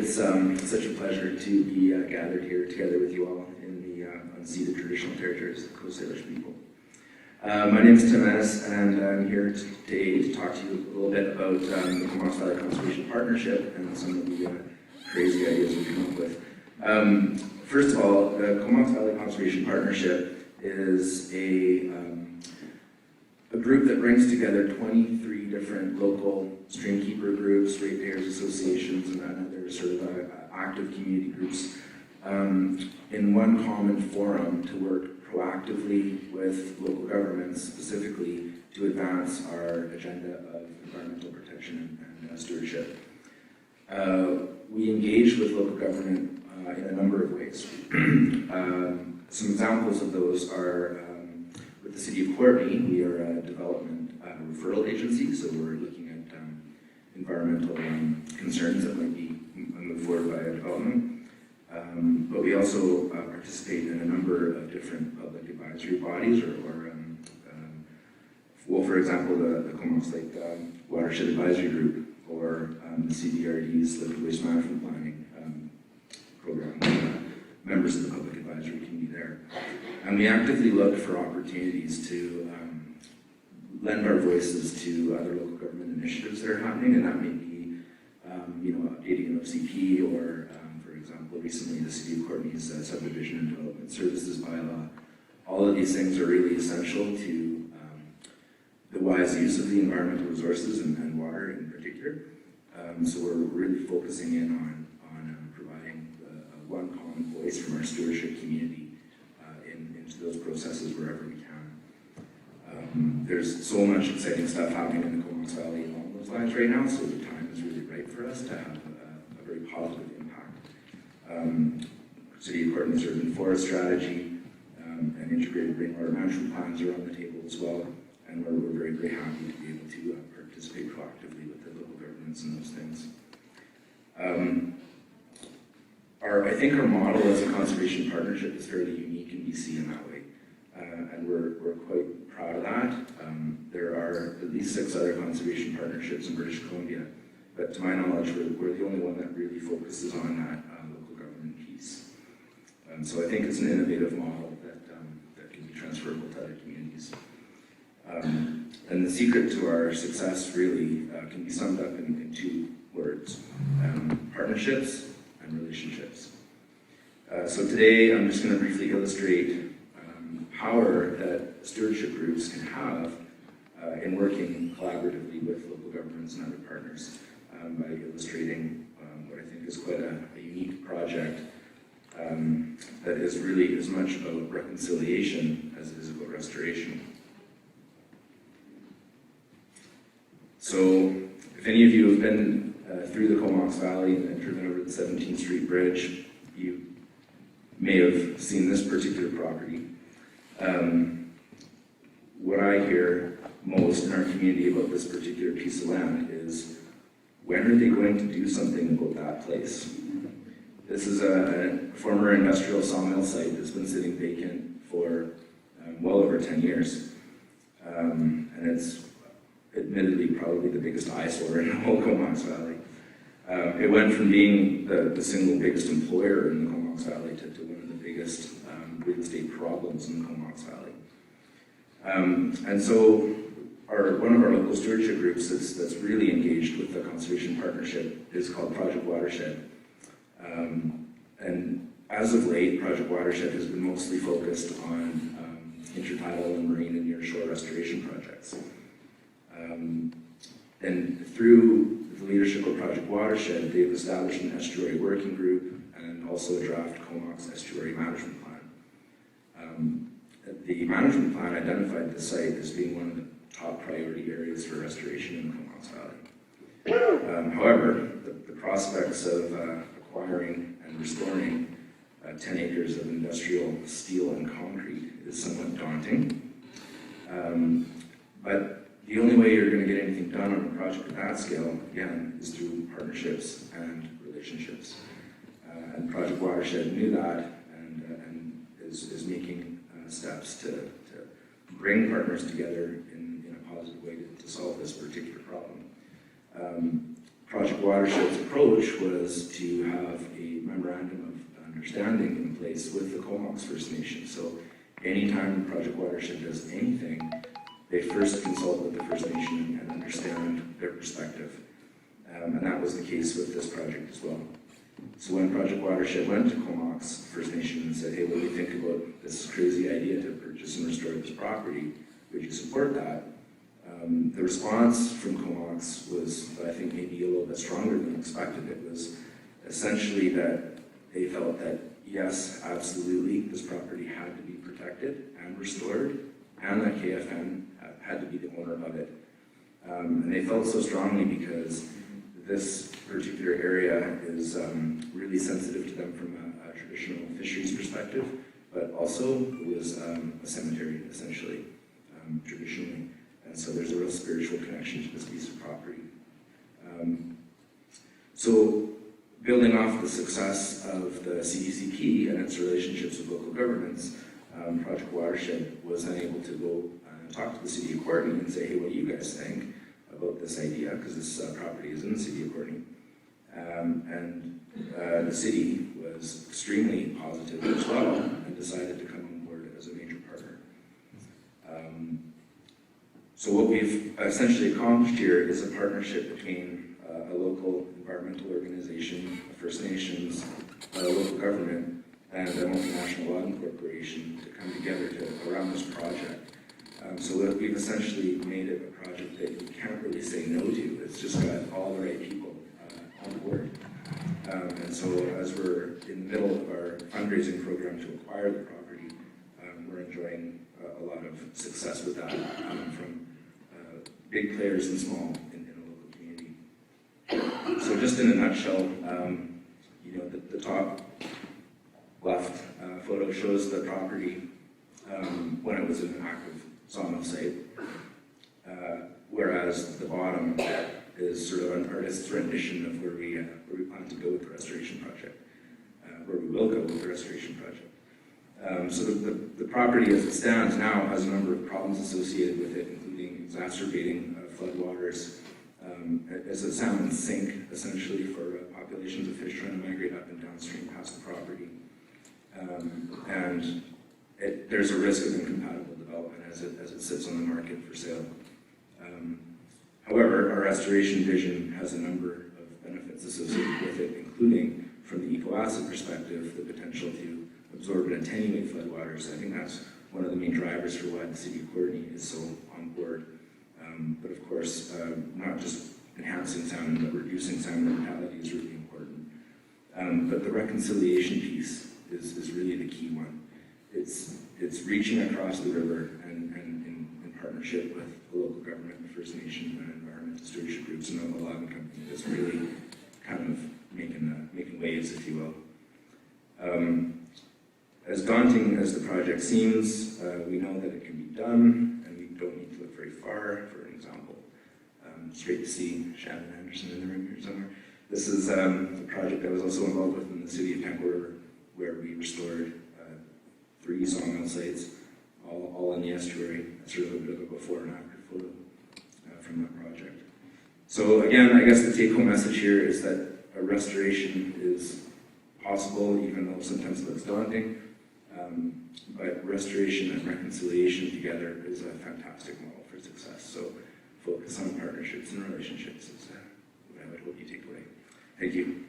It's such a pleasure to be gathered here together with you all in the unceded traditional territories of the Coast Salish people. My name is Tim Ennis, and I'm here today to talk to you a little bit about the Comox Valley Conservation Partnership and some of the crazy ideas we've come up with. First of all, the Comox Valley Conservation Partnership is a group that brings together 23 different local streamkeeper groups, ratepayers associations, and other sort of active community groups in one common forum to work proactively with local governments, specifically to advance our agenda of environmental protection and stewardship. We engage with local government in a number of ways. Some examples of those are with the City of Courtenay. We are a development referral agency, so we're looking at environmental concerns that might be moved forward by a development. But we also participate in a number of different public advisory bodies, well, for example, the Comox Lake Watershed Advisory Group, or the CBRD's Liquid Waste Management Planning Program, members of the public advisory committee there. And we actively look for opportunities to lend our voices to other local government initiatives that are happening, and that may be, updating an OCP, or, for example, recently the City of Courtenay's Subdivision and Development Services bylaw. All of these things are really essential to the wise use of the environmental resources and water in particular. So we're really focusing in on providing one common voice from our stewardship community into those processes wherever we can. There's so much exciting stuff happening in the Comox Valley along those lines right now, so the time is really right for us to have a very positive impact. City of Courtenay's urban forest strategy and integrated rainwater management plans are on the table as well, and we're very, very happy to be able to participate proactively with the local governments in those things. I think our model as a conservation partnership is fairly unique in BC in that way, and we're quite proud of that. There are at least 6 other conservation partnerships in British Columbia, but to my knowledge, we're the only one that really focuses on that local government piece. So I think it's an innovative model that can be transferable to other communities. And the secret to our success really can be summed up in 2 words: partnerships and relationships. So today I'm just going to briefly illustrate power that stewardship groups can have in working collaboratively with local governments and other partners by illustrating what I think is quite a unique project that is really as much about reconciliation as it is about restoration. So if any of you have been through the Comox Valley and driven over the 17th Street Bridge, you may have seen this particular property. What I hear most in our community about this particular piece of land is, when are they going to do something about that place? This is a former industrial sawmill site that's been sitting vacant for well over 10 years. And it's admittedly probably the biggest eyesore in the whole Comox Valley. It went from being the single biggest employer in the Comox Valley to one of the biggest real estate problems in the Comox Valley. And so one of our local stewardship groups that's really engaged with the conservation partnership is called Project Watershed. And as of late, Project Watershed has been mostly focused on intertidal and marine and nearshore restoration projects. And through the leadership of Project Watershed, they've established an estuary working group and also a draft Comox Estuary Management Plan. The management plan identified the site as being one of the top priority areas for restoration in the Comox Valley. However, the prospects of acquiring and restoring 10 acres of industrial steel and concrete is somewhat daunting. But the only way you're going to get anything done on a project of that scale, again, is through partnerships and relationships. And Project Watershed knew that and is making steps to bring partners together in a positive way to solve this particular problem. Project Watershed's approach was to have a memorandum of understanding in place with the Comox First Nation. So anytime Project Watershed does anything, they first consult with the First Nation and understand their perspective. And that was the case with this project as well. So when Project Watershed went to Comox First Nation and said, hey, what do you think about this crazy idea to purchase and restore this property? Would you support that? The response from Comox was, I think, maybe a little bit stronger than expected. It was essentially that they felt that, yes, absolutely, this property had to be protected and restored, and that KFN had to be the owner of it. And they felt so strongly because this particular area is really sensitive to them from a traditional fisheries perspective, but also it was a cemetery, essentially, traditionally. And so there's a real spiritual connection to this piece of property. So building off the success of the CDCP and its relationships with local governments, Project Watershed was then able to go and talk to the City of Courtenay and say, hey, what do you guys think about this idea? Because this property is in the City of Courtenay. And the city was extremely positive as well and decided to come on board as a major partner. So what we've essentially accomplished here is a partnership between a local environmental organization, the First Nations, a local government, and a multinational law corporation to come together around this project. So we've essentially made it a project that you can't really say no to. It's just got all the right people on board. And so as we're in the middle of our fundraising program to acquire the property, we're enjoying a lot of success with that from big players and small in the local community. So just in a nutshell, the top left photo shows the property when it was an active sawmill site, whereas the bottom is sort of an artist's rendition of where we plan to go with the restoration project, where we will go with the restoration project. So the property as it stands now has a number of problems associated with it, including exacerbating floodwaters. It's a salmon sink, essentially, for populations of fish trying to migrate up and downstream past the property. And there's a risk of incompatible development as it sits on the market for sale. However, our restoration vision has a number of benefits associated with it, including, from the eco-asset perspective, the potential to absorb and attenuate floodwaters. I think that's one of the main drivers for why the City of Courtenay is so on board. But of course, not just enhancing salmon, but reducing salmon mortality is really important. But the reconciliation piece is really the key one. It's reaching across the river and in partnership with the local government, the First Nation, and environmental stewardship groups, and a logging company that's really kind of making waves, if you will. As daunting as the project seems, we know that it can be done, and we don't need to look very far. For an example, it's great to see Shannon Anderson in the room here somewhere. This is a project I was also involved with in the city of Pringle River, where we restored 3 sawmill sites, all in the estuary. That's sort of a bit of a before and after photo from that project. So again, I guess the take-home message here is that a restoration is possible, even though sometimes it looks daunting. But restoration and reconciliation together is a fantastic model for success. So focus on partnerships and relationships is what I would hope you take away. Thank you.